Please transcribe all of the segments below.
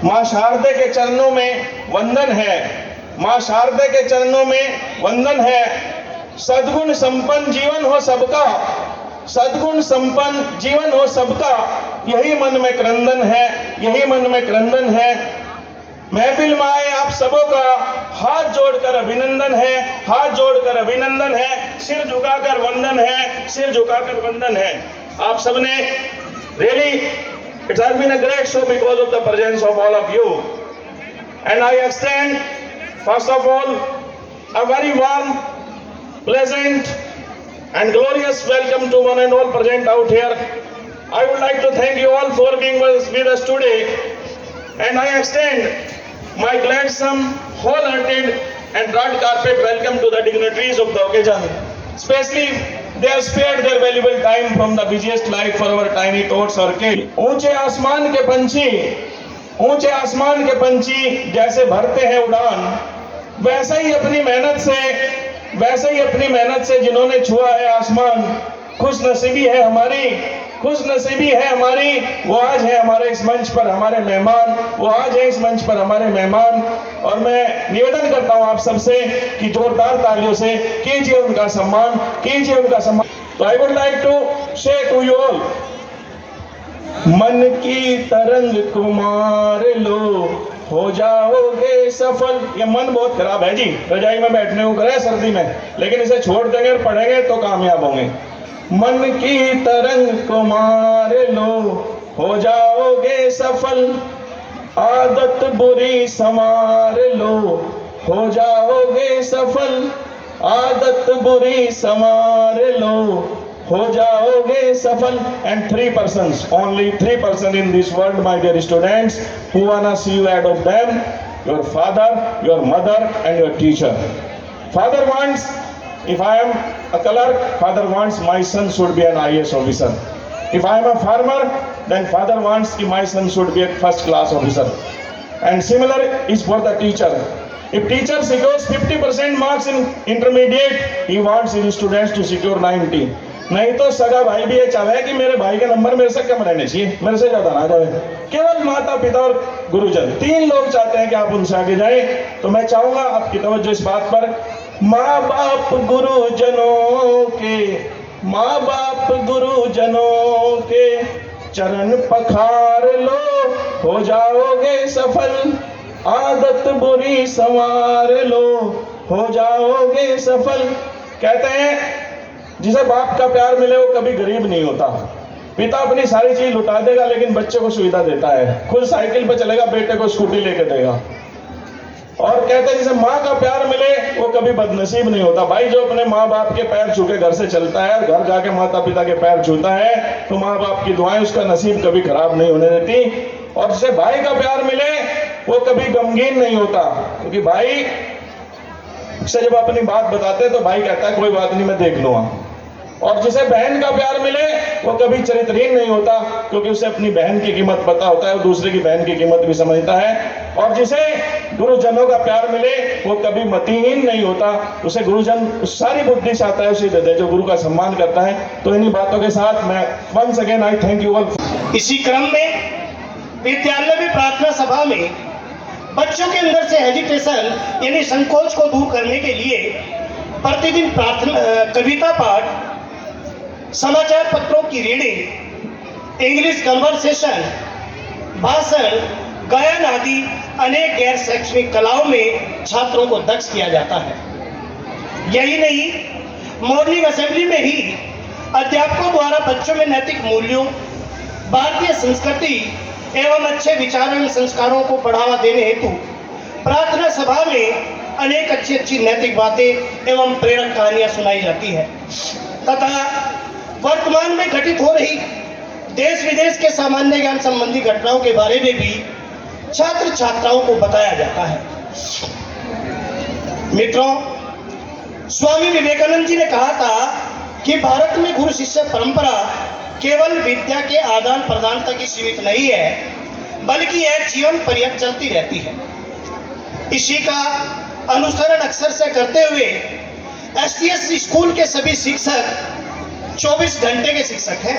माँ शारदे के चरणों में वंदन है, माँ शारदे के चरणों में वंदन है। सद्गुण संपन्न जीवन हो सबका, सद्गुण संपन्न जीवन हो सबका, यही मन में क्रंदन है, यही मन में क्रंदन है। महफिल में आए आप सबों का हाथ जोड़कर अभिनंदन है, हाथ जोड़कर अभिनंदन है, सिर झुकाकर वंदन है, सिर झुकाकर वंदन है। आप सबने really it has been a great show because of the presence of all of you, and I extend first of all a very warm, pleasant and glorious welcome to one and all present out here. I would like to thank you all for being with us today, and I extend my gladsome, wholehearted and red carpet welcome to the dignitaries of the occasion. Especially they have spared their valuable time from the busiest life for our tiny thoughts or care. ऊंचे आसमान के पंछी, ऊंचे आसमान के पंछी जैसे भरते हैं उड़ान, वैसे ही अपनी मेहनत से, वैसे ही अपनी मेहनत से जिन्होंने छुआ है आसमान, खुश नसीबी है हमारी, खुश नसीबी है हमारी। वो आज है हमारे इस मंच पर हमारे मेहमान, वो आज है इस मंच पर हमारे मेहमान। और मैं निवेदन करता हूं आप सबसे कि जोरदार तालियों से कीजिए उनका सम्मान, कीजिए उनका सम्मान। तो आई वुड लाइक टू से टू यू ऑल, मन की तरंग कुमार लो, हो जाओगे सफल। ये मन बहुत खराब है जी, रजाई में बैठने को करे सर्दी में, लेकिन इसे छोड़ देंगे और पढ़ेंगे तो कामयाब होंगे। मन की तरंग को मार लो, हो जाओगे सफल, आदत बुरी संवार लो, हो जाओगे सफल, आदत बुरी संवार लो, हो जाओगे सफल। And 3 persons, only 3 persons in this world, my dear students, who wanna see you ahead of them: your father, your mother, and your teacher. Father wants, if I am a clerk, father wants my son should be an IAS officer. If I am a farmer, then father wants that my son should be a first class officer. And similar is for the teacher. If teacher secures 50% marks in intermediate, he wants his students to secure 90. नहीं तो सगा भाई भी ये चाहे कि मेरे भाई के नंबर मेरे से कम रहने चाहिए, मेरे से ज्यादा ना जाए। केवल माता पिता और गुरुजन 3 लोग चाहते हैं कि आप उनसे आगे जाएं। तो मैं चाहूंगा आपकी तवज्जो इस बात पर, माँ बाप गुरुजनों के, माँ बाप गुरुजनों के चरण पखार लो, हो जाओगे सफल, आदत बुरी संवार लो, हो जाओगे सफल। कहते हैं जिसे बाप का प्यार मिले वो कभी गरीब नहीं होता। पिता अपनी सारी चीज लुटा देगा लेकिन बच्चे को सुविधा देता है, खुद साइकिल पे चलेगा, बेटे को स्कूटी लेके देगा। और कहते हैं जिसे माँ का प्यार मिले वो कभी बदनसीब नहीं होता। भाई जो अपने माँ बाप के पैर छू के घर से चलता है, घर जाके माता पिता के पैर छूता है, तो माँ बाप की दुआएं उसका नसीब कभी खराब नहीं होने देती। और जिसे भाई का प्यार मिले वो कभी गमगीन नहीं होता, क्योंकि भाई से जब अपनी बात बताते तो भाई कहता है कोई बात नहीं मैं देख लूंगा। और जिसे बहन का प्यार मिले वो कभी चरित्रहीन नहीं होता, क्योंकि उसे अपनी बहन की कीमत पता होता है, वो दूसरे की बहन की कीमत भी समझता है। और जिसे गुरुजनों का प्यार मिले वो कभी मतिहीन नहीं होता, उसे गुरुजन सारी बुद्धि चाहता है उसे दे दे, जो गुरु का सम्मान करता है। तो इन्हीं बातों के साथ मैं once again I thank you all. इसी क्रम में विद्यालय में प्रार्थना सभा में बच्चों के अंदर से हेजिटेशन यानी संकोच को दूर करने के लिए प्रतिदिन प्रार्थना, कविता पाठ, समाचार पत्रों की रीडिंग, इंग्लिश कन्वर्सेशन, भाषण, गायन आदि अनेक गैर शैक्षणिक कलाओं में छात्रों को दक्ष किया जाता है। यही नहीं, मॉर्निंग असेंबली में ही अध्यापकों द्वारा बच्चों में नैतिक मूल्यों, भारतीय संस्कृति एवं अच्छे विचार एवं संस्कारों को बढ़ावा देने हेतु प्रार्थना सभा में अनेक अच्छी अच्छी नैतिक बातें एवं प्रेरक कहानियां सुनाई जाती है तथा वर्तमान में घटित हो रही देश विदेश के सामान्य ज्ञान संबंधी घटनाओं के बारे में भी छात्र छात्राओं को बताया जाता है। मित्रों, स्वामी विवेकानंद जी ने कहा था कि भारत में गुरु शिष्य परंपरा केवल विद्या के आदान प्रदान तक ही सीमित नहीं है, बल्कि यह जीवन पर्यंत चलती रहती है। इसी का अनुसरण अक्सर से करते हुए एसटीएस स्कूल के सभी शिक्षक 24 घंटे के शिक्षक हैं।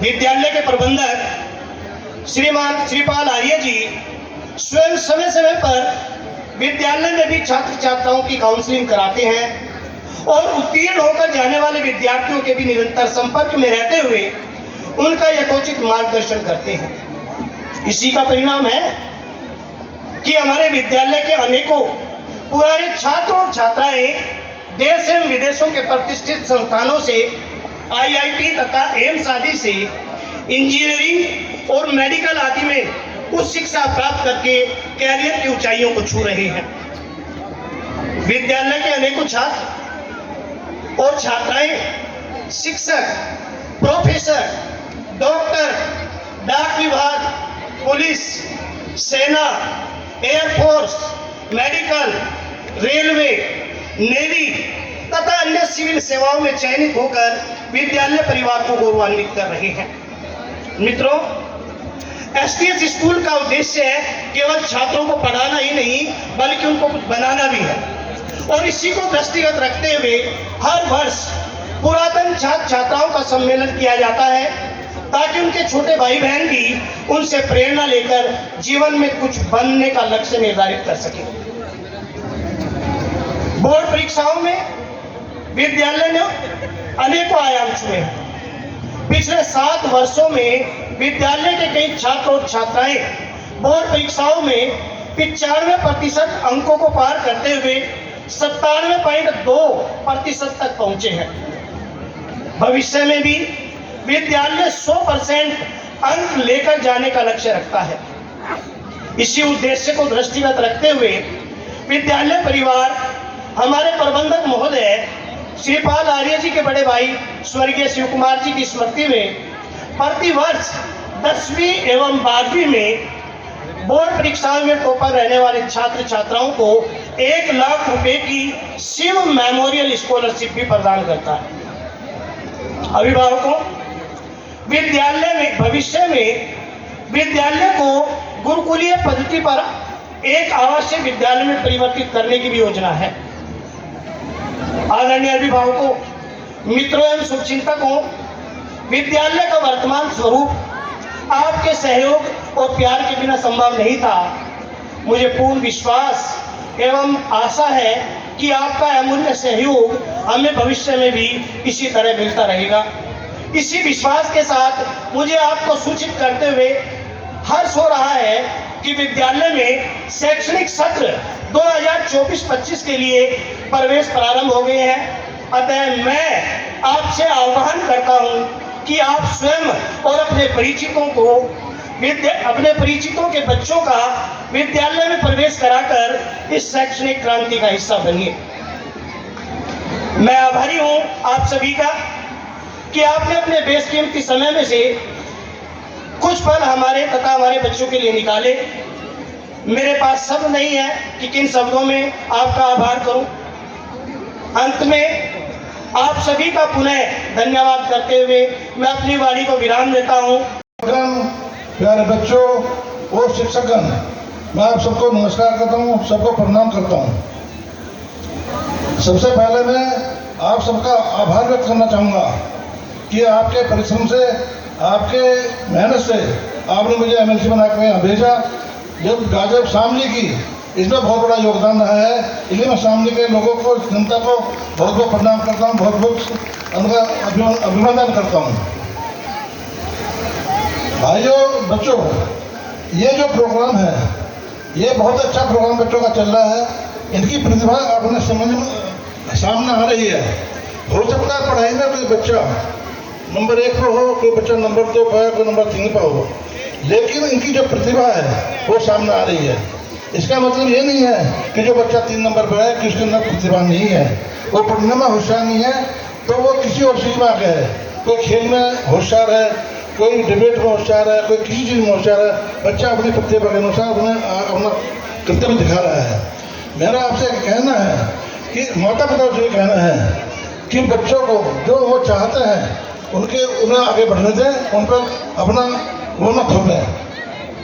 विद्यालय के प्रबंधक श्रीमान श्रीपाल आर्य जी स्वयं समय समय पर विद्यालय में भी छात्र छात्राओं की काउंसलिंग कराते हैं और उत्तीर्ण होकर जाने वाले विद्यार्थियों के भी निरंतर संपर्क में रहते हुए उनका यथोचित मार्गदर्शन करते हैं। इसी का परिणाम है कि हमारे विद्यालय के अनेकों पुराने छात्र और छात्राएं देश एवं विदेशों के प्रतिष्ठित संस्थानों से IIT तथा एम्स आदि से इंजीनियरिंग और मेडिकल आदि में उच्च शिक्षा प्राप्त करके कैरियर की ऊंचाइयों को छू रहे हैं। विद्यालय के अनेकों छात्र और छात्राएं शिक्षक, प्रोफेसर, डॉक्टर, डाक विभाग, पुलिस, सेना, एयरफोर्स, मेडिकल, रेलवे, नेवी तथा अन्य सिविल सेवाओं में चयनित होकर विद्यालय परिवार को गौरवान्वित कर रहे हैं। मित्रों, STS स्कूल का उद्देश्य है केवल छात्रों को पढ़ाना ही नहीं बल्कि उनको कुछ बनाना भी है और इसी को दृष्टिगत रखते हुए हर वर्ष पुरातन छात्र छात्राओं का सम्मेलन किया जाता है ताकि उनके छोटे भाई बहन भी उनसे प्रेरणा लेकर जीवन में कुछ बनने का लक्ष्य निर्धारित कर सके। बोर्ड परीक्षाओं में विद्यालय ने अनेकों आयाम छुए हैं। पिछले 7 वर्षों में विद्यालय के कई छात्र और छात्राएं बोर्ड परीक्षाओं में 95% अंकों को पार करते हुए 97.2% तक पहुंचे हैं। भविष्य में भी विद्यालय 100% अंक लेकर जाने का लक्ष्य रखता है। इसी उद्देश्य को दृष्टिगत रखते हुए विद्यालय परिवार हमारे प्रबंधक महोदय श्रीपाल आर्य जी के बड़े भाई स्वर्गीय शिव कुमार जी की स्मृति में प्रति वर्ष 10वीं एवं 12वीं में बोर्ड परीक्षाओं में टॉपर रहने वाले छात्र छात्राओं को 1 लाख रुपए की शिव मेमोरियल स्कॉलरशिप भी प्रदान करता है। अभिभावकों, विद्यालय में भविष्य में विद्यालय को गुरुकुलीय पद्धति पर एक आवासीय विद्यालय में परिवर्तित करने की भी योजना है। आदरणीय अभिभावकों, मित्रों एवं शुभचिंतकों, विद्यालय का वर्तमान स्वरूप आपके सहयोग और प्यार के बिना संभव नहीं था। मुझे पूर्ण विश्वास एवं आशा है कि आपका अमूल्य सहयोग हमें भविष्य में भी इसी तरह मिलता रहेगा। इसी विश्वास के साथ मुझे आपको सूचित करते हुए हर्ष हो रहा है कि विद्यालय में शैक्षणिक सत्र 2024-25 के लिए प्रवेश प्रारंभ हो गए हैं। अतः मैं आपसे आह्वान करता हूं कि आप स्वयं और अपने परिचितों के बच्चों का विद्यालय में प्रवेश कराकर इस शैक्षणिक क्रांति का हिस्सा बनिए। मैं आभारी हूं आप सभी का कि आपने अपने बेशकीमती समय में से कुछ पल हमारे तथा हमारे बच्चों के लिए निकाले। मेरे पास शब्द नहीं है कि किन शब्दों में आपका आभार करूं। अंत में आप सभी का पुनः धन्यवाद करते हुए मैं अपनी वाणी को विराम देता हूं। प्यारे बच्चों और शिक्षकगण, मैं आप सबको नमस्कार करता हूं, सबको प्रणाम करता हूं। सबसे पहले मैं आप सबका आभार व्यक्त करना चाहूँगा कि आपके परिश्रम से, आपके मेहनत से आपने मुझे MLC बना कर यहाँ भेजा। जब गाजर शामली की इसमें बहुत बड़ा योगदान रहा है, इसलिए मैं शामली के लोगों को, जनता को बहुत बहुत प्रणाम करता हूँ, बहुत बहुत उनका अभिनंदन करता हूँ। भाइयों बच्चों, ये जो प्रोग्राम है ये बहुत अच्छा प्रोग्राम बच्चों का चल रहा है। इनकी प्रतिभा अपने समझ में सामने आ रही है। हो सकता है पढ़ाई में कोई बच्चा नंबर 1 पर हो, कोई बच्चा नंबर 2 पर, कोई नंबर 3 पर हो, लेकिन इनकी जो प्रतिभा है वो सामने आ रही है। इसका मतलब ये नहीं है कि जो बच्चा 3 नंबर पर है कि उसके अंदर प्रतिभा नहीं है, वो पढ़ने में होशियार नहीं है तो वो किसी और चीज़ में आ गया है। कोई खेल में होशियार है, कोई डिबेट में होशियार है, कोई किसी चीज़ में होशियार है। बच्चा अपनी प्रतिभा के अनुसार अपना कर्तव्य दिखा रहा है। मेरा आपसे कहना है कि माता पिता से कहना है कि बच्चों को जो वो चाहते हैं उन्हें आगे बढ़ने दें, उन पर अपना वो न थोपें,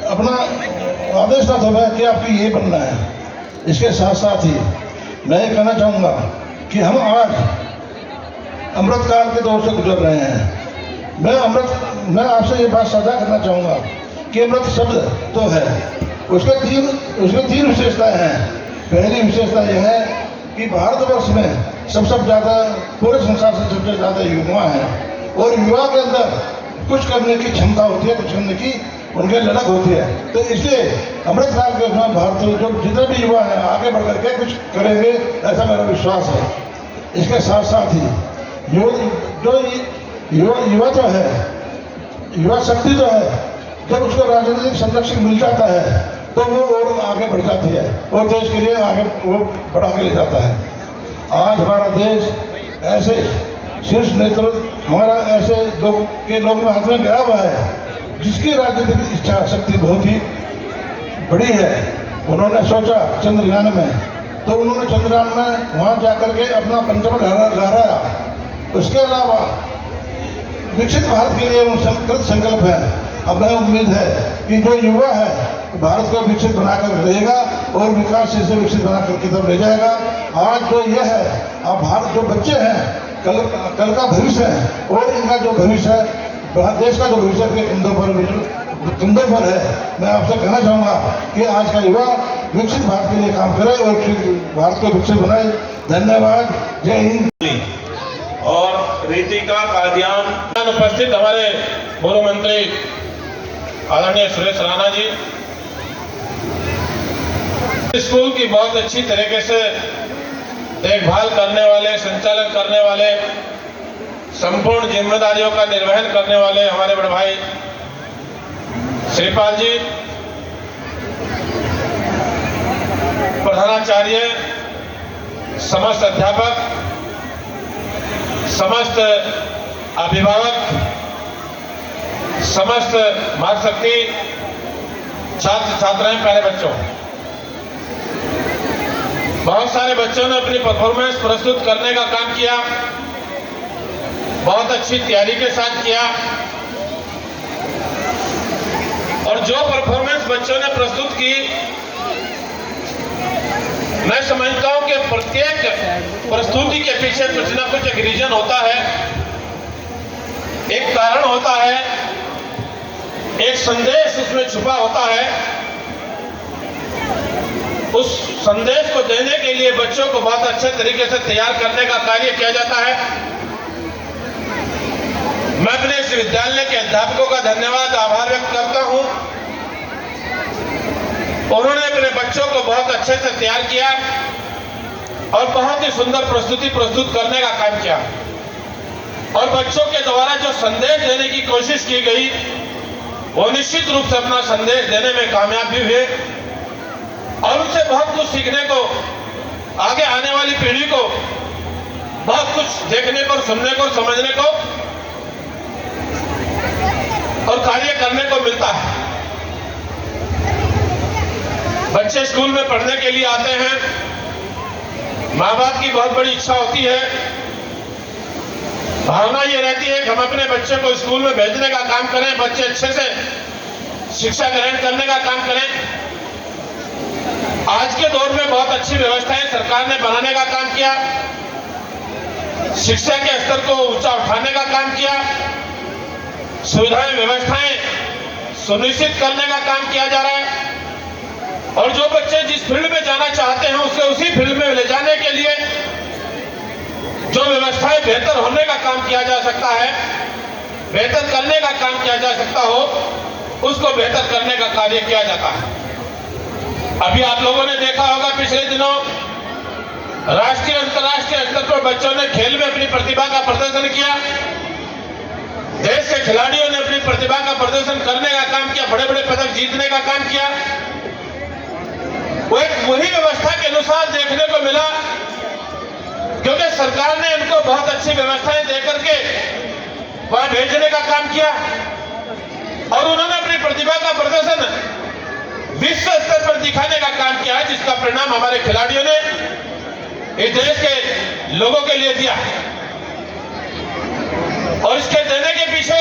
अपना आदेश न थोपें कि आपको ये बनना है। इसके साथ साथ ही मैं ये कहना चाहूँगा कि हम आज अमृतकाल के दौर से गुजर रहे हैं। मैं आपसे ये बात साझा करना चाहूँगा के अमृत शब्द तो है। उसके तीन विशेषताएं हैं। पहली विशेषता यह है कि भारतवर्ष में सबसे ज़्यादा पूरे संसार से सबसे ज़्यादा युवा हैं और युवा के अंदर कुछ करने की क्षमता होती है, कुछ करने की उनके ललक होती है। तो इसलिए अमृत काल के समय भारत जो जितने भी युवा हैं आगे बढ़ करके कुछ करेंगे, ऐसा मेरा विश्वास है। इसके साथ साथ ही युवा जो है, युवा शक्ति जो है, जब उसको राजनीतिक संरक्षण मिल जाता है तो वो और आगे बढ़ जाती है और देश के लिए आगे वो बढ़ा के ले जाता है। आज हमारा देश ऐसे शीर्ष नेतृत्व हमारा ऐसे लोग में हाथ में गिरा हुआ है जिसकी राजनीतिक इच्छा शक्ति बहुत ही बड़ी है। उन्होंने सोचा चंद्रयान में, तो उन्होंने चंद्रयान में वहाँ जाकर के अपना पंचम लहराया। उसके अलावा विकसित भारत के लिए वो कृत संकल्प है। अब मैं उम्मीद है कि जो युवा है भारत को विकसित बनाकर रहेगा और विकास से विकसित बनाकर की तरफ ले जाएगा। आज जो ये है, अब भारत जो बच्चे हैं कल का भविष्य है और इनका जो भविष्य है, देश का जो भविष्य के कंधों पर है। मैं आपसे कहना चाहूँगा कि आज का युवा विकसित भारत के लिए काम करे और भारत को विकसित बनाए। धन्यवाद। जय हिंद। और रीतिका कादियान उपस्थित हमारे पूर्व मंत्री आदरणीय सुरेश राणा जी, स्कूल की बहुत अच्छी तरीके से देखभाल करने वाले, संचालन करने वाले, संपूर्ण जिम्मेदारियों का निर्वहन करने वाले हमारे बड़े भाई श्रीपाल जी, प्रधानाचार्य, समस्त अध्यापक, समस्त अभिभावक, समस्त मातृशक्ति, छात्र छात्राएं, प्यारे बच्चों, बहुत सारे बच्चों ने अपनी परफॉर्मेंस प्रस्तुत करने का काम किया, बहुत अच्छी तैयारी के साथ किया और जो परफॉर्मेंस बच्चों ने प्रस्तुत की, मैं समझता हूं कि प्रत्येक प्रस्तुति के पीछे कुछ ना कुछ एक रीजन होता है, एक कारण होता है, एक संदेश उसमें छुपा होता है। उस संदेश को देने के लिए बच्चों को बहुत अच्छे तरीके से तैयार करने का कार्य किया जाता है। मैं अपने इस विद्यालय के अध्यापकों का धन्यवाद, आभार व्यक्त करता हूं। उन्होंने अपने बच्चों को बहुत अच्छे से तैयार किया और बहुत ही सुंदर प्रस्तुति प्रस्तुत करने का काम किया और बच्चों के द्वारा जो संदेश देने की कोशिश की गई वो निश्चित रूप से अपना संदेश देने में कामयाब भी हुए और उनसे बहुत कुछ सीखने को, आगे आने वाली पीढ़ी को बहुत कुछ देखने को, सुनने को, समझने को और कार्य करने को मिलता है। बच्चे स्कूल में पढ़ने के लिए आते हैं, माँ बाप की बहुत बड़ी इच्छा होती है, भावना ये रहती है कि हम अपने बच्चे को स्कूल में भेजने का काम करें, बच्चे अच्छे से शिक्षा ग्रहण करने का काम करें। आज के दौर में बहुत अच्छी व्यवस्थाएं सरकार ने बनाने का काम किया, शिक्षा के स्तर को ऊंचा उठाने का काम किया, सुविधाएं व्यवस्थाएं सुनिश्चित करने का काम किया जा रहा है और जो बच्चे जिस फील्ड में जाना चाहते हैं उसे उसी फील्ड में ले जाने के लिए जो व्यवस्थाएं बेहतर होने का काम किया जा सकता है, बेहतर करने का काम किया जा सकता हो, उसको बेहतर करने का कार्य किया जाता है। अभी आप लोगों ने देखा होगा पिछले दिनों राष्ट्रीय अंतर्राष्ट्रीय स्तर पर बच्चों ने खेल में अपनी प्रतिभा का प्रदर्शन किया। देश के खिलाड़ियों ने अपनी प्रतिभा का प्रदर्शन करने का काम किया, बड़े बड़े पदक जीतने का काम किया। वो एक वही व्यवस्था के अनुसार देखने को मिला क्योंकि सरकार ने इनको बहुत अच्छी व्यवस्थाएं देकर के वहां भेजने का काम किया और उन्होंने अपनी प्रतिभा का प्रदर्शन विश्व स्तर पर दिखाने का काम किया है, जिसका परिणाम हमारे खिलाड़ियों ने इस देश के लोगों के लिए दिया और इसके देने के पीछे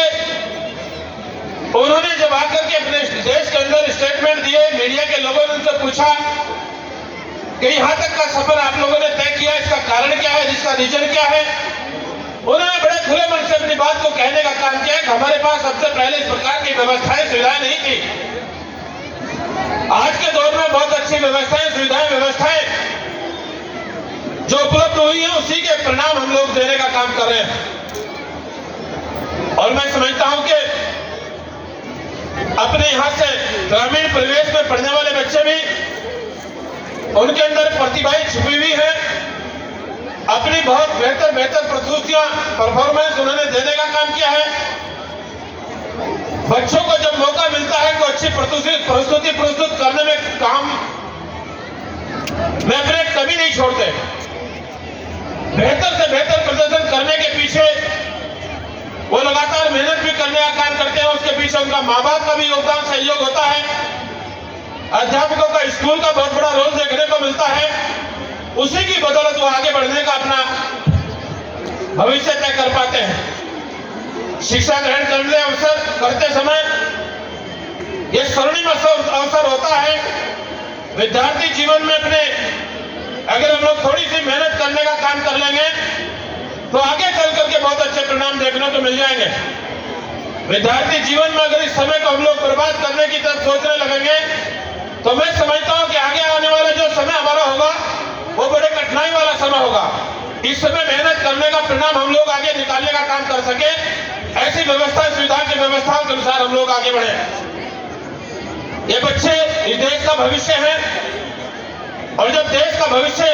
उन्होंने जब आकर के अपने देश के अंदर स्टेटमेंट दिए, मीडिया के लोगों ने उनसे पूछा कि यहां तक का सफर आप लोगों ने तय किया, इसका कारण क्या है, इसका रीजन क्या है, उन्होंने बड़े खुले मन से अपनी बात को कहने का काम किया कि हमारे पास सबसे पहले इस प्रकार की व्यवस्थाएं सुविधाएं नहीं थी। आज के दौर में बहुत अच्छी व्यवस्थाएं व्यवस्थाएं जो उपलब्ध हुई है उसी के परिणाम हम लोग देने का काम कर रहे हैं। और मैं समझता हूं कि अपने यहां से ग्रामीण परिवेश में पढ़ने वाले बच्चे भी, उनके अंदर प्रतिभाएं छुपी हुई है, अपनी बहुत बेहतर प्रस्तुतियां परफॉर्मेंस उन्होंने देने का काम किया है। बच्चों को जब मौका मिलता है तो अच्छी प्रस्तुति प्रस्तुत करने में काम में अपने कभी नहीं छोड़ते। बेहतर से बेहतर प्रदर्शन करने के पीछे वो लगातार मेहनत भी करने का काम करते हैं। उसके पीछे उनका माँ बाप का भी योगदान सहयोग होता है। अध्यापकों का स्कूल का बहुत बड़ा रोल देखने को मिलता है। उसी की बदौलत वो आगे बढ़ने का अपना भविष्य तय कर पाते हैं। शिक्षा ग्रहण करते समय यह स्वर्णिम अवसर होता है। विद्यार्थी जीवन में अपने अगर हम लोग थोड़ी सी मेहनत करने का काम कर लेंगे तो आगे चल करके बहुत अच्छे परिणाम देखने को मिल जाएंगे। विद्यार्थी जीवन में अगर इस समय को हम लोग बर्बाद करने की तरफ सोचने लगेंगे तो मैं समझता हूं कि आगे आने वाला जो समय हमारा होगा वो बड़े कठिनाई वाला समय होगा। इस समय मेहनत करने का परिणाम हम लोग आगे निकालने का काम कर सके, ऐसी व्यवस्था सुविधा की व्यवस्थाओं के अनुसार हम लोग आगे बढ़े। ये बच्चे इस देश का भविष्य है और जब देश का भविष्य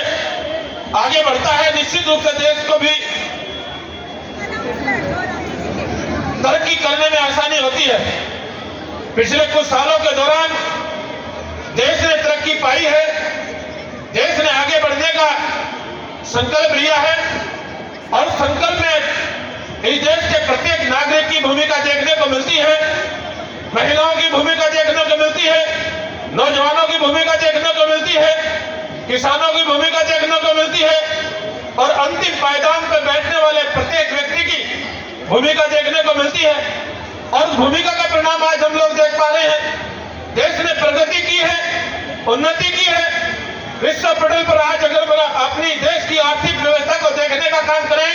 आगे बढ़ता है निश्चित रूप से देश को भी तरक्की करने में आसानी होती है। पिछले कुछ सालों के दौरान देश ने तरक्की पाई है, देश ने आगे बढ़ने का संकल्प लिया है और संकल्प में इस देश के प्रत्येक नागरिक की भूमिका देखने को मिलती है। महिलाओं की भूमिका देखने को मिलती है, नौजवानों की भूमिका देखने को मिलती है, किसानों की भूमिका देखने को मिलती है और अंतिम पायदान पर बैठने वाले प्रत्येक व्यक्ति की भूमिका देखने को मिलती है। और उस भूमिका का परिणाम आज हम लोग देख पा रहे हैं। देश ने प्रगति की है, उन्नति की है। विश्व पटल पर आज अगर अपनी देश की आर्थिक व्यवस्था को देखने का काम करें,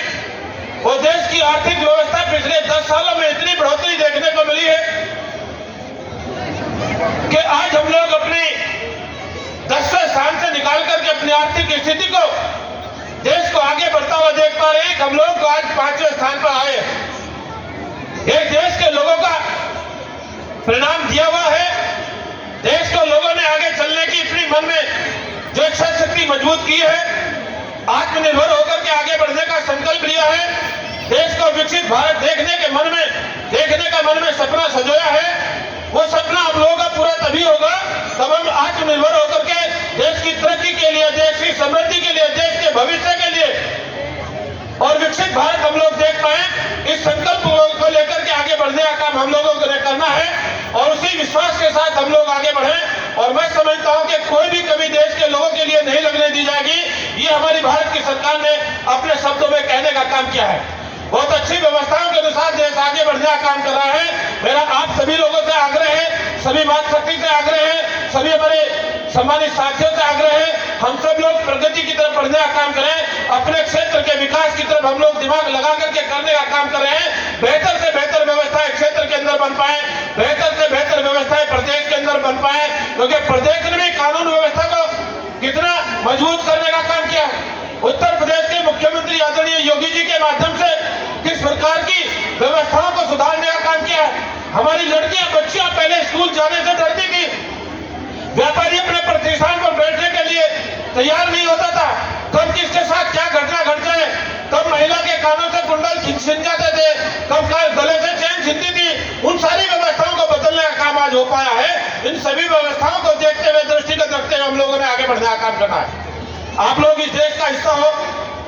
वो देश की आर्थिक व्यवस्था पिछले 10 सालों में इतनी बढ़ोतरी देखने को मिली है कि आज हम लोग अपने 10वें स्थान से निकाल करके अपनी आर्थिक स्थिति को, देश को आगे बढ़ता हुआ देख पा रहे हैं। हम लोग आज 5वें स्थान पर आए। एक देश के लोगों का परिणाम दिया हुआ है। देश को लोगों ने आगे चलने की अपनी मन में जो इच्छा शक्ति मजबूत की है, आत्मनिर्भर होकर के आगे बढ़ने का संकल्प लिया है, देश को विकसित भारत देखने का मन में सपना सजोया है। वो सपना हम लोगों का पूरा तभी होगा तब हम आत्मनिर्भर होकर के देश की तरक्की के लिए, देश की समृद्धि के लिए, देश के भविष्य के लिए और विकसित भारत हम लोग देख पाए। इस संकल्प को लेकर के आगे बढ़ने का काम हम लोगों को करना है और उसी विश्वास के साथ हम लोग आगे बढ़े। और मैं समझता हूं कि कोई भी कमी देश के लोगों के लिए नहीं लगने दी जाएगी। ये हमारी भारत की सरकार ने अपने शब्दों में कहने का काम किया है। बहुत अच्छी व्यवस्थाओं के अनुसार देश आगे बढ़ने का काम कर रहा है। मेरा आप सभी लोगों से आग्रह है, सभी मातृशक्ति से आग्रह है, सभी हमारे सम्मानित साथियों से आग्रह है, हम सब लोग प्रगति की तरफ बढ़ने का काम करें। अपने क्षेत्र के विकास की तरफ हम लोग दिमाग लगा करके करने का काम कर रहे हैं। बेहतर से बेहतर व्यवस्थाएं क्षेत्र के अंदर बन पाए, बेहतर से बेहतर व्यवस्थाएं प्रदेश के अंदर बन पाए, क्योंकि प्रदेश ने भी कानून व्यवस्था को कितना मजबूत करने का काम किया। उत्तर प्रदेश के मुख्यमंत्री आदरणीय योगी जी के माध्यम से किस प्रकार की व्यवस्थाओं को सुधारने का काम किया है। हमारी लड़कियां बच्चियां पहले स्कूल जाने से डरती थी, व्यापारी अपने प्रतिष्ठान पर बैठने के लिए तैयार नहीं होता था, कब किसके साथ क्या घटना घट जाए, कब महिला के कानों से कुंडल छिन जाते थे, कब गले से चैन छिनती थी। उन सारी व्यवस्थाओं को बदलने का काम आज हो पाया है। इन सभी व्यवस्थाओं को देखते हुए, दृष्टिगत रखते हुए हम लोगों ने आगे बढ़ने का काम करना है। आप लोग इस देश का हिस्सा हो,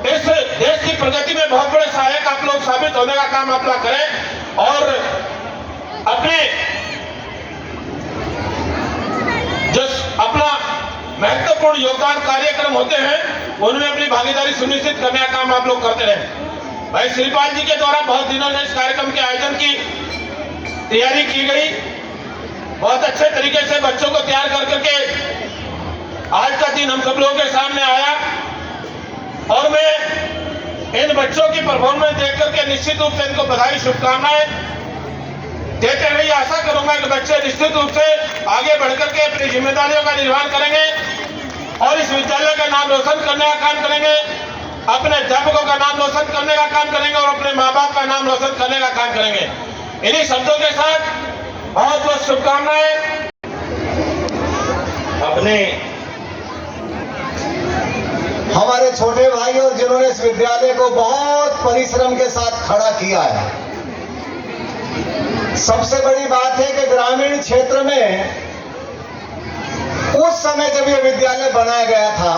इस देश की प्रगति में बहुत बड़े सहायक आप लोग साबित होने का काम आप लोग करें और अपने जो अपना महत्वपूर्ण योगदान कार्यक्रम होते हैं उनमें अपनी भागीदारी सुनिश्चित करने का काम आप लोग करते रहें। भाई श्रीपाल जी के द्वारा बहुत दिनों से इस कार्यक्रम के आयोजन की तैयारी की गई, बहुत अच्छे तरीके से बच्चों को तैयार कर करके आज का दिन हम सब लोगों के सामने आया और मैं इन बच्चों की परफॉर्मेंस देख करके निश्चित रूप से इनको बधाई, शुभकामनाएं देते हुए आशा करूंगा कि बच्चे निश्चित रूप से आगे बढ़कर के अपनी जिम्मेदारियों का निर्वहन करेंगे और इस विद्यालय का नाम रोशन करने का काम करेंगे, अपने अध्यापकों का नाम रोशन करने का काम करेंगे और अपने माँ बाप का नाम रोशन करने का काम करेंगे। इन्हीं शब्दों के साथ बहुत बहुत शुभकामनाएं। अपने हमारे छोटे भाई और जिन्होंने इस विद्यालय को बहुत परिश्रम के साथ खड़ा किया है। सबसे बड़ी बात है कि ग्रामीण क्षेत्र में उस समय जब ये विद्यालय बनाया गया था,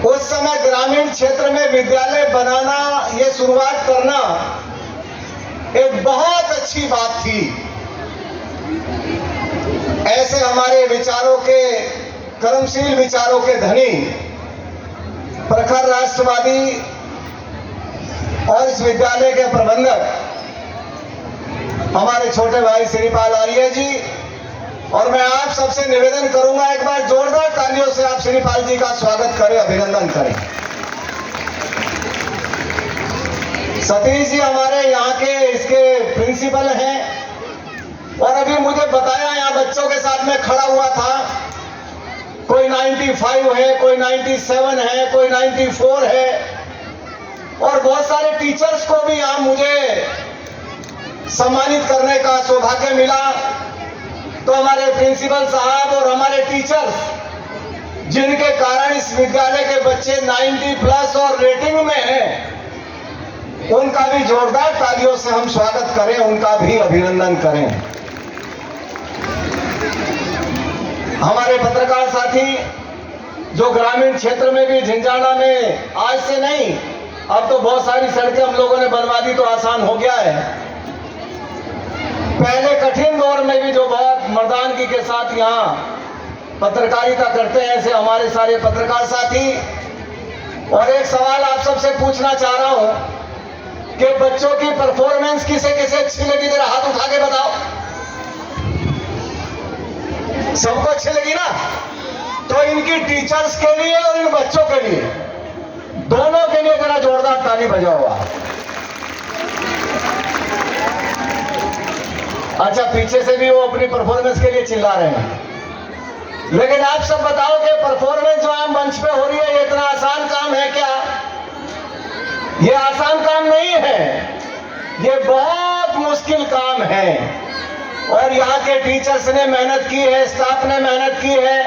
उस समय ग्रामीण क्षेत्र में विद्यालय बनाना, ये शुरुआत करना एक बहुत अच्छी बात थी। ऐसे हमारे विचारों के, कर्मशील विचारों के धनी, प्रखर राष्ट्रवादी और इस विद्यालय के प्रबंधक हमारे छोटे भाई श्रीपाल आर्य जी, और मैं आप सबसे निवेदन करूंगा एक बार जोरदार तालियों से आप श्रीपाल जी का स्वागत करें, अभिनंदन करें। सतीश जी हमारे यहाँ के इसके प्रिंसिपल हैं और अभी मुझे बताया यहाँ बच्चों के साथ में खड़ा हुआ था, कोई 95 है, कोई 97 है, कोई 94 है और बहुत सारे टीचर्स को भी यहाँ मुझे सम्मानित करने का सौभाग्य मिला। तो हमारे प्रिंसिपल साहब और हमारे टीचर्स, जिनके कारण इस विद्यालय के बच्चे 90 प्लस और रेटिंग में हैं, उनका भी जोरदार तालियों से हम स्वागत करें, उनका भी अभिनंदन करें। हमारे पत्रकार साथी जो ग्रामीण क्षेत्र में भी झिंझाना में आज से नहीं, अब तो बहुत सारी सड़कें हम लोगों ने बनवा दी तो आसान हो गया है। पहले कठिन दौर में भी जो बहुत मर्दानगी के साथ यहाँ पत्रकारिता करते हैं, ऐसे हमारे सारे पत्रकार साथी। और एक सवाल आप सबसे पूछना चाह रहा हूं कि बच्चों की परफॉर्मेंस किसे किसे अच्छी लगी, जरा हाथ उठा के बताओ। सबको अच्छी लगी ना? तो इनकी टीचर्स के लिए और इन बच्चों के लिए, दोनों के लिए जरा जोरदार ताली बजाओ आप। अच्छा, पीछे से भी वो अपनी परफॉर्मेंस के लिए चिल्ला रहे हैं, लेकिन आप सब बताओ कि परफॉर्मेंस जो है मंच पे हो रही है, ये इतना आसान काम है क्या? ये आसान काम नहीं है, ये बहुत मुश्किल काम है। और यहाँ के टीचर्स ने मेहनत की है, स्टाफ ने मेहनत की है,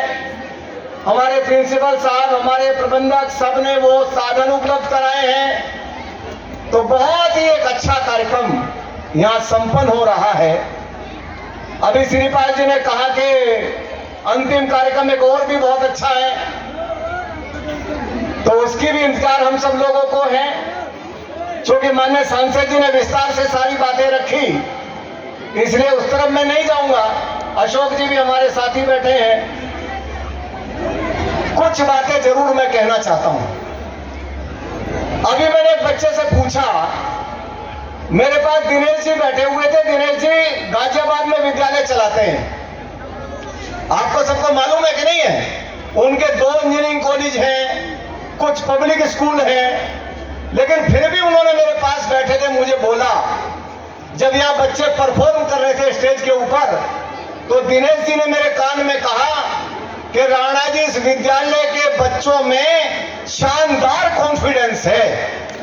हमारे प्रिंसिपल साहब, हमारे प्रबंधक, सब ने वो साधन उपलब्ध कराए हैं। तो बहुत ही एक अच्छा कार्यक्रम यहाँ संपन्न हो रहा है। अभी श्रीपाल जी ने कहा कि अंतिम कार्यक्रम एक और भी बहुत अच्छा है, तो उसकी भी इंतजार हम सब लोगों को है। क्योंकि माननीय सांसद जी ने विस्तार से सारी बातें रखी, इसलिए उस तरफ मैं नहीं जाऊंगा। अशोक जी भी हमारे साथी बैठे हैं, कुछ बातें जरूर मैं कहना चाहता हूं। अभी मैंने एक बच्चे से पूछा, मेरे पास दिनेश जी बैठे हुए थे, दिनेश जी गाजियाबाद में विद्यालय चलाते हैं, आपको सबको मालूम है कि नहीं है? उनके 2 इंजीनियरिंग कॉलेज हैं, कुछ पब्लिक स्कूल हैं, लेकिन फिर भी उन्होंने मेरे पास बैठे थे, मुझे बोला, जब यहाँ बच्चे परफॉर्म कर रहे थे स्टेज के ऊपर, तो दिनेश जी ने मेरे कान में कहा कि राणा जी, इस विद्यालय के बच्चों में शानदार कॉन्फिडेंस है,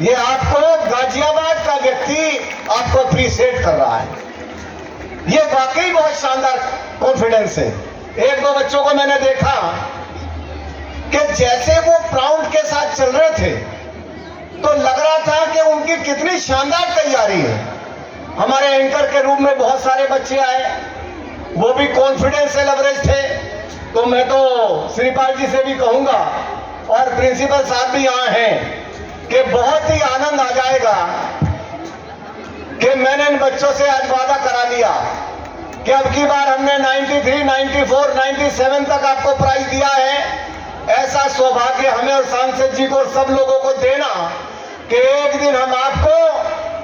ये आपको गाजियाबाद का व्यक्ति आपको अप्रिशिएट कर रहा है, ये वाकई बहुत शानदार कॉन्फिडेंस है। 1-2 बच्चों को मैंने देखा कि जैसे वो प्राउड के साथ चल रहे थे, तो लग रहा था कि उनकी कितनी शानदार तैयारी है। हमारे एंकर के रूप में बहुत सारे बच्चे आए, वो भी कॉन्फिडेंस से लबरेज थे। तो मैं तो श्रीपाल जी से भी कहूंगा और प्रिंसिपल साहब भी यहाँ हैं कि बहुत ही आनंद आ जाएगा कि मैंने इन बच्चों से आज वादा करा लिया कि अब की बार हमने 93, 94, 97 तक आपको प्राइज दिया है। ऐसा सौभाग्य हमें और सांसद जी को और सब लोगों को देना कि एक दिन हम आपको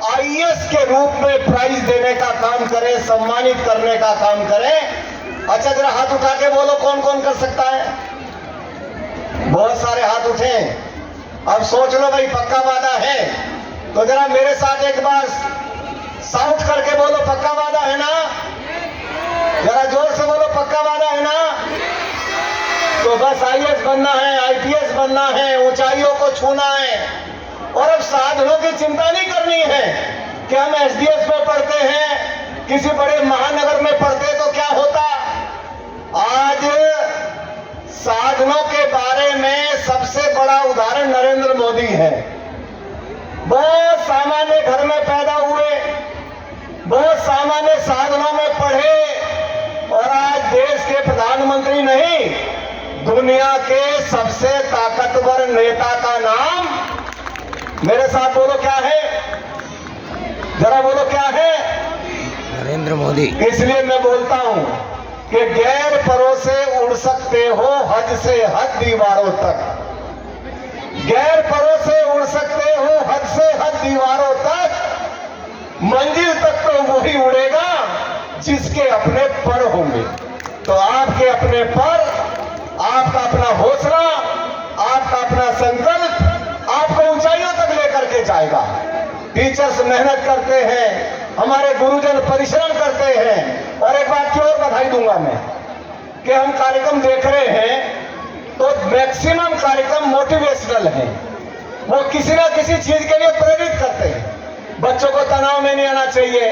आईएएस के रूप में प्राइज देने का काम करें, सम्मानित करने का काम करें। अच्छा, जरा हाथ उठा के बोलो कौन कौन कर सकता है। बहुत सारे हाथ उठे। अब सोच लो भाई, पक्का वादा है तो जरा मेरे साथ एक बार साउट करके बोलो, पक्का वादा है ना? जरा जोर से बोलो, पक्का वादा है ना? तो बस आईएएस बनना है, आईपीएस बनना है, ऊंचाइयों को छूना है, और अब साधनों की चिंता नहीं करनी है कि हम एसडीएस में पढ़ते हैं, किसी बड़े महानगर में पढ़ते तो क्या होता। आज साधनों के बारे में सबसे बड़ा उदाहरण नरेंद्र मोदी है। बहुत सामान्य घर में पैदा हुए, बहुत सामान्य साधनों में पढ़े, और आज देश के प्रधानमंत्री नहीं, दुनिया के सबसे ताकतवर नेता का नाम, मेरे साथ बोलो क्या है, जरा बोलो क्या है? नरेंद्र मोदी। इसलिए मैं बोलता हूं कि गैर परों से उड़ सकते हो हद से हद दीवारों तक, गैर परों से उड़ सकते हो हद से हद दीवारों तक, मंजिल तक तो वही उड़ेगा जिसके अपने पर होंगे। तो आपके अपने पर, आपका अपना हौसला, आपका अपना संकल्प आपको ऊंचाइयों तक लेकर के जाएगा। टीचर्स मेहनत करते हैं, हमारे गुरुजन परिश्रम करते हैं, और एक बात की और बधाई दूंगा मैं कि हम कार्यक्रम देख रहे हैं तो मैक्सिमम कार्यक्रम मोटिवेशनल हैं, वो किसी ना किसी चीज के लिए प्रेरित करते हैं। बच्चों को तनाव में नहीं आना चाहिए,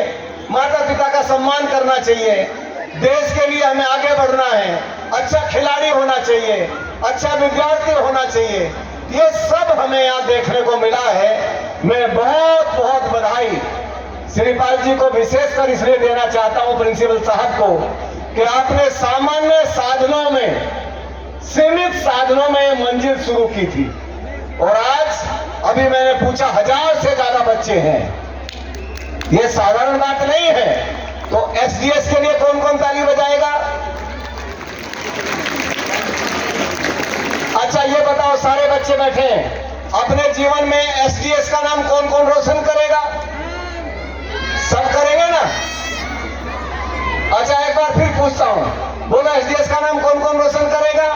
माता पिता का सम्मान करना चाहिए, देश के लिए हमें आगे बढ़ना है, अच्छा खिलाड़ी होना चाहिए, अच्छा विद्यार्थी होना चाहिए, ये सब हमें यहाँ देखने को मिला है। मैं बहुत बहुत बधाई श्रीपाल जी को विशेषकर इसलिए देना चाहता हूं, प्रिंसिपल साहब को, कि आपने सामान्य साधनों में, सीमित साधनों में मंजिल शुरू की थी, और आज अभी मैंने पूछा 1000 से ज्यादा बच्चे हैं। ये साधारण बात नहीं है। तो एसडीएस के लिए कौन कौन ताली बजाएगा? अच्छा ये बताओ, सारे बच्चे बैठे हैं, अपने जीवन में एसडीएस का नाम कौन कौन रोशन करेगा? सब करेंगे ना? अच्छा एक बार फिर पूछता हूं, बोलो एसडीएस का नाम कौन कौन रोशन करेगा?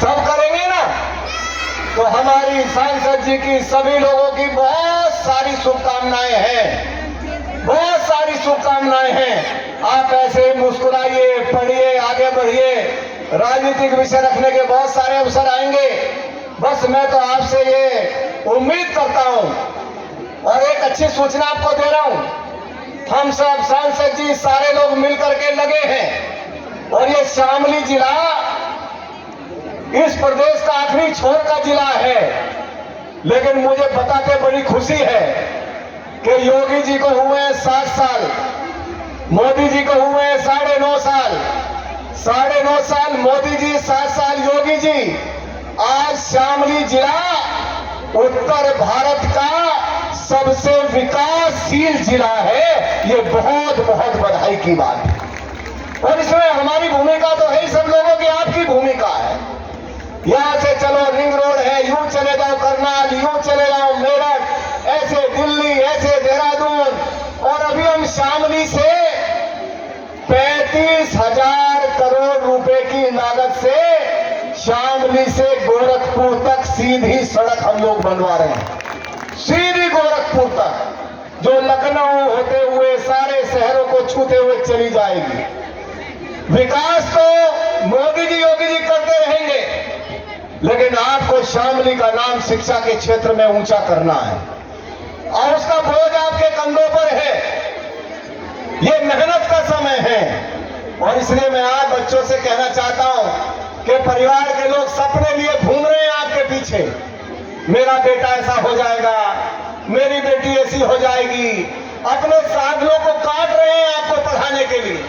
सब करेंगे ना? तो हमारी सांसद जी की सभी लोगों की बहुत सारी शुभकामनाएं हैं, बहुत सारी शुभकामनाएं हैं। आप ऐसे मुस्कुराइए, पढ़िए, आगे बढ़िए, राजनीतिक विषय रखने के बहुत सारे अवसर आएंगे। बस मैं तो आपसे ये उम्मीद करता हूं, और एक अच्छी सूचना आपको दे रहा हूं, हम सब सांसद जी सारे लोग मिलकर के लगे हैं, और ये शामली जिला इस प्रदेश का आखिरी छोर का जिला है, लेकिन मुझे बताते बड़ी खुशी है कि योगी जी को हुए 7 साल, मोदी जी को हुए 9.5 साल, 9.5 साल मोदी जी, 7 साल योगी जी। आज शामली जिला उत्तर भारत का सबसे विकासशील जिला है। ये बहुत बहुत बधाई की बात है, और इसमें हमारी भूमिका तो है ही, सब लोगों की, आपकी भूमिका है। यहां से चलो रिंग रोड है, यूं चले जाओ करनाल, यूं चले जाओ मेरठ, ऐसे दिल्ली, ऐसे देहरादून, और अभी हम शामली से 35,000 करोड़ रुपए की लागत से शामली से गोरखपुर तक सीधी सड़क हम लोग बनवा रहे हैं, सीधी गोरखपुर तक, जो लखनऊ होते हुए सारे शहरों को छूते हुए चली जाएगी। विकास तो मोदी जी, योगी जी करते रहेंगे, लेकिन आपको शामली का नाम शिक्षा के क्षेत्र में ऊंचा करना है, और उसका बोझ आपके कंधों पर है। ये मेहनत का समय है, और इसलिए मैं आज बच्चों से कहना चाहता हूं कि परिवार के लोग सपने लिए घूम रहे हैं आपके पीछे, मेरा बेटा ऐसा हो जाएगा, मेरी बेटी ऐसी हो जाएगी, अपने साधनों को काट रहे हैं आपको पढ़ाने के लिए,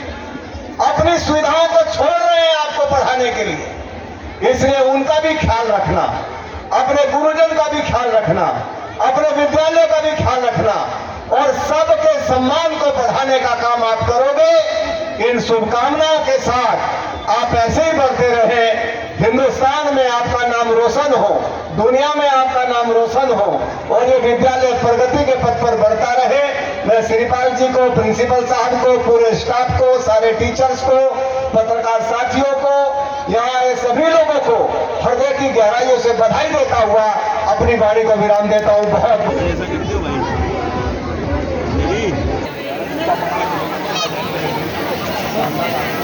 अपनी सुविधाओं को छोड़ रहे हैं आपको पढ़ाने के लिए। इसलिए उनका भी ख्याल रखना, अपने गुरुजन का भी ख्याल रखना, अपने विद्यालय का भी ख्याल रखना, और सबके सम्मान को बढ़ाने का काम आप करोगे। इन शुभकामनाओं के साथ आप ऐसे ही बढ़ते रहे, हिंदुस्तान में आपका नाम रोशन हो, दुनिया में आपका नाम रोशन हो, और ये विद्यालय प्रगति के पथ पर बढ़ता रहे। मैं श्रीपाल जी को, प्रिंसिपल साहब को, पूरे स्टाफ को, सारे टीचर्स को, पत्रकार साथियों को, यहाँ आए सभी लोगों को हृदय की गहराइयों से बधाई देता हुआ अपनी वाणी को विराम देता हूं। बहुत